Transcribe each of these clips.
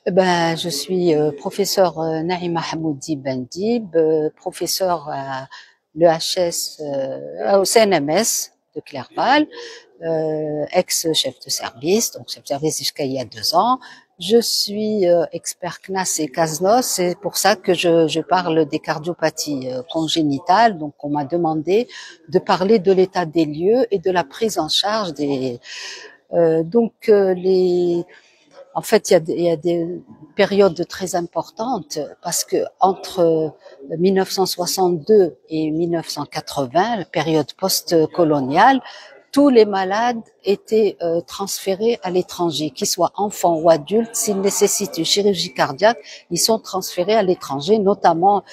Ben, je suis professeur Naïma Hamoudi Bendib, professeur à l'EHS, au CNMS de Clerval, ex-chef de service, donc chef de service jusqu'à il y a 2 ans. Je suis expert CNAS et CASNOS, c'est pour ça que je parle des cardiopathies congénitales. Donc, on m'a demandé de parler de l'état des lieux et de la prise en charge des. Les En fait, il y a des périodes très importantes parce que entre 1962 et 1980, la période post-coloniale, tous les malades étaient transférés à l'étranger, qu'ils soient enfants ou adultes. S'ils nécessitent une chirurgie cardiaque, ils sont transférés à l'étranger, notamment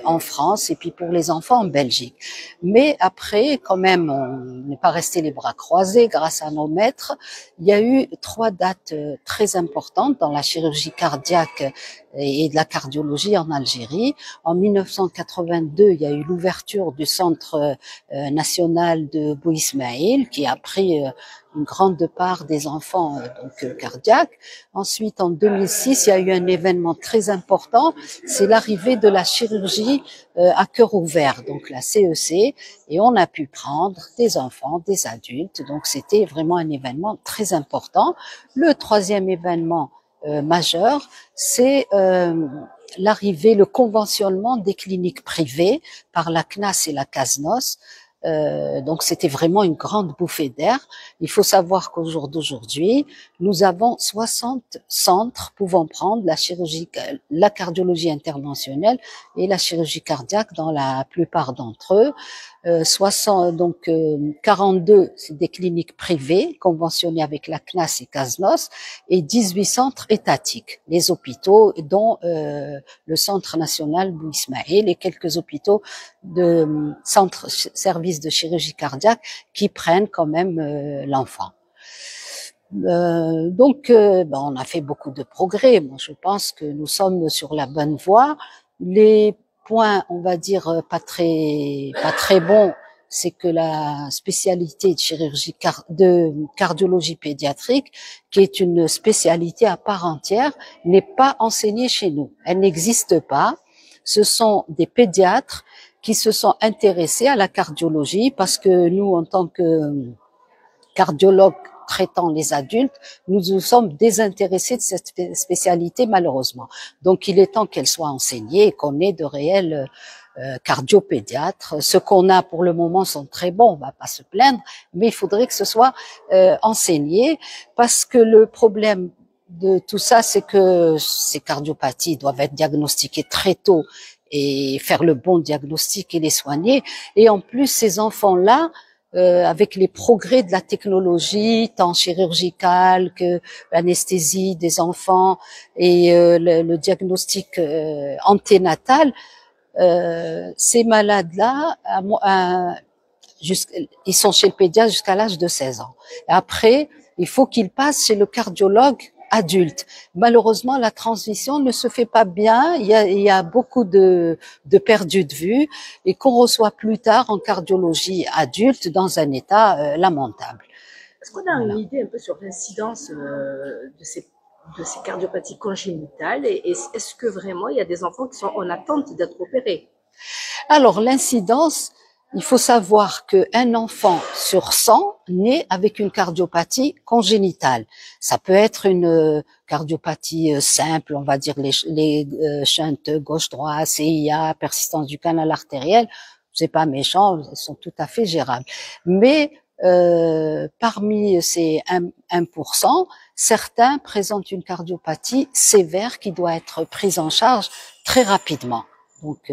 en France et puis pour les enfants en Belgique. Mais après, quand même, on n'est pas resté les bras croisés grâce à nos maîtres. Il y a eu 3 dates très importantes dans la chirurgie cardiaque et de la cardiologie en Algérie. En 1982, il y a eu l'ouverture du centre national de Bouismaïl qui a pris une grande part des enfants cardiaques. Ensuite, en 2006, il y a eu un événement très important, c'est l'arrivée de la chirurgie à cœur ouvert, donc la CEC, et on a pu prendre des enfants, des adultes, donc c'était vraiment un événement très important. Le troisième événement majeur, c'est l'arrivée, le conventionnement des cliniques privées par la CNAS et la CASNOS. Donc c'était vraiment une grande bouffée d'air. Il faut savoir qu'au jour d'aujourd'hui, nous avons 60 centres pouvant prendre la chirurgie, la cardiologie interventionnelle et la chirurgie cardiaque dans la plupart d'entre eux. 42, c'est des cliniques privées conventionnées avec la CNAS et CASNOS, et 18 centres étatiques, les hôpitaux, dont le Centre national Bou Ismaël et quelques hôpitaux de centres services de chirurgie cardiaque qui prennent quand même l'enfant. On a fait beaucoup de progrès. Moi, je pense que nous sommes sur la bonne voie. Les points, on va dire, pas très bons, c'est que la spécialité de chirurgie de cardiologie pédiatrique, qui est une spécialité à part entière, n'est pas enseignée chez nous. Elle n'existe pas. Ce sont des pédiatres qui se sont intéressés à la cardiologie parce que nous, en tant que cardiologues traitant les adultes, nous nous sommes désintéressés de cette spécialité malheureusement. Donc il est temps qu'elle soit enseignée et qu'on ait de réels cardiopédiatres. Ce qu'on a pour le moment sont très bons, on va pas se plaindre, mais il faudrait que ce soit enseigné parce que le problème de tout ça, c'est que ces cardiopathies doivent être diagnostiquées très tôt et faire le bon diagnostic et les soigner. Et en plus, ces enfants-là, avec les progrès de la technologie, tant chirurgicale que l'anesthésie des enfants et le diagnostic anténatal, ces malades-là, ils sont chez le pédiatre jusqu'à l'âge de 16 ans. Et après, il faut qu'ils passent chez le cardiologue adulte. Malheureusement, la transition ne se fait pas bien. Il y a beaucoup de perdus de vue et qu'on reçoit plus tard en cardiologie adulte dans un état lamentable. Est-ce qu'on a une idée un peu sur l'incidence de ces cardiopathies congénitales et est-ce que vraiment il y a des enfants qui sont en attente d'être opérés? Alors, l'incidence, il faut savoir qu'un enfant sur 100 naît avec une cardiopathie congénitale. Ça peut être une cardiopathie simple, on va dire les shunts gauche-droite, CIA, persistance du canal artériel. C'est pas méchant, elles sont tout à fait gérables. Mais parmi ces 1%, certains présentent une cardiopathie sévère qui doit être prise en charge très rapidement. Donc,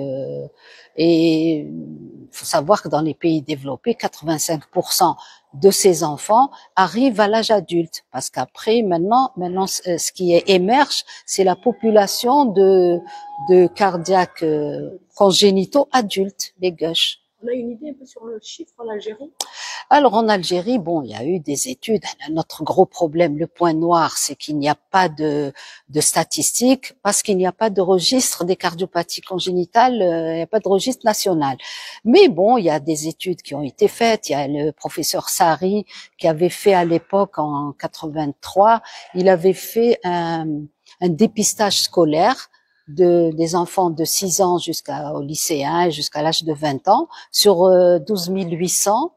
et il faut savoir que dans les pays développés, 85% de ces enfants arrivent à l'âge adulte, parce qu'après, maintenant, ce qui émerge, c'est la population de cardiaques congénitaux adultes, les gueuches. On a une idée un peu sur le chiffre en Algérie? Alors en Algérie, bon, il y a eu des études. Notre gros problème, le point noir, c'est qu'il n'y a pas de statistiques parce qu'il n'y a pas de registre des cardiopathies congénitales, il n'y a pas de registre national. Mais bon, il y a des études qui ont été faites. Il y a le professeur Sari qui avait fait à l'époque, en 83, il avait fait un dépistage scolaire des enfants de 6 ans jusqu'au lycéen, jusqu'à l'âge de 20 ans, sur 12 800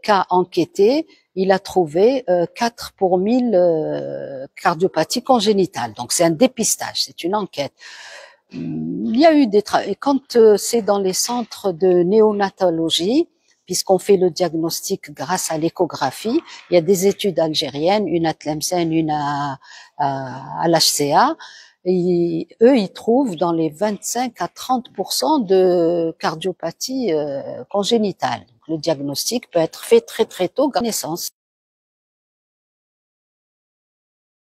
cas enquêtés, il a trouvé 4 pour 1000 cardiopathies congénitales. Donc c'est un dépistage, c'est une enquête. Il y a eu des travaux. Et quand c'est dans les centres de néonatologie, puisqu'on fait le diagnostic grâce à l'échographie, il y a des études algériennes, une à Tlemcen, une à l'HCA. Et eux, ils trouvent dans les 25 à 30% de cardiopathie congénitale. Le diagnostic peut être fait très très tôt à la naissance.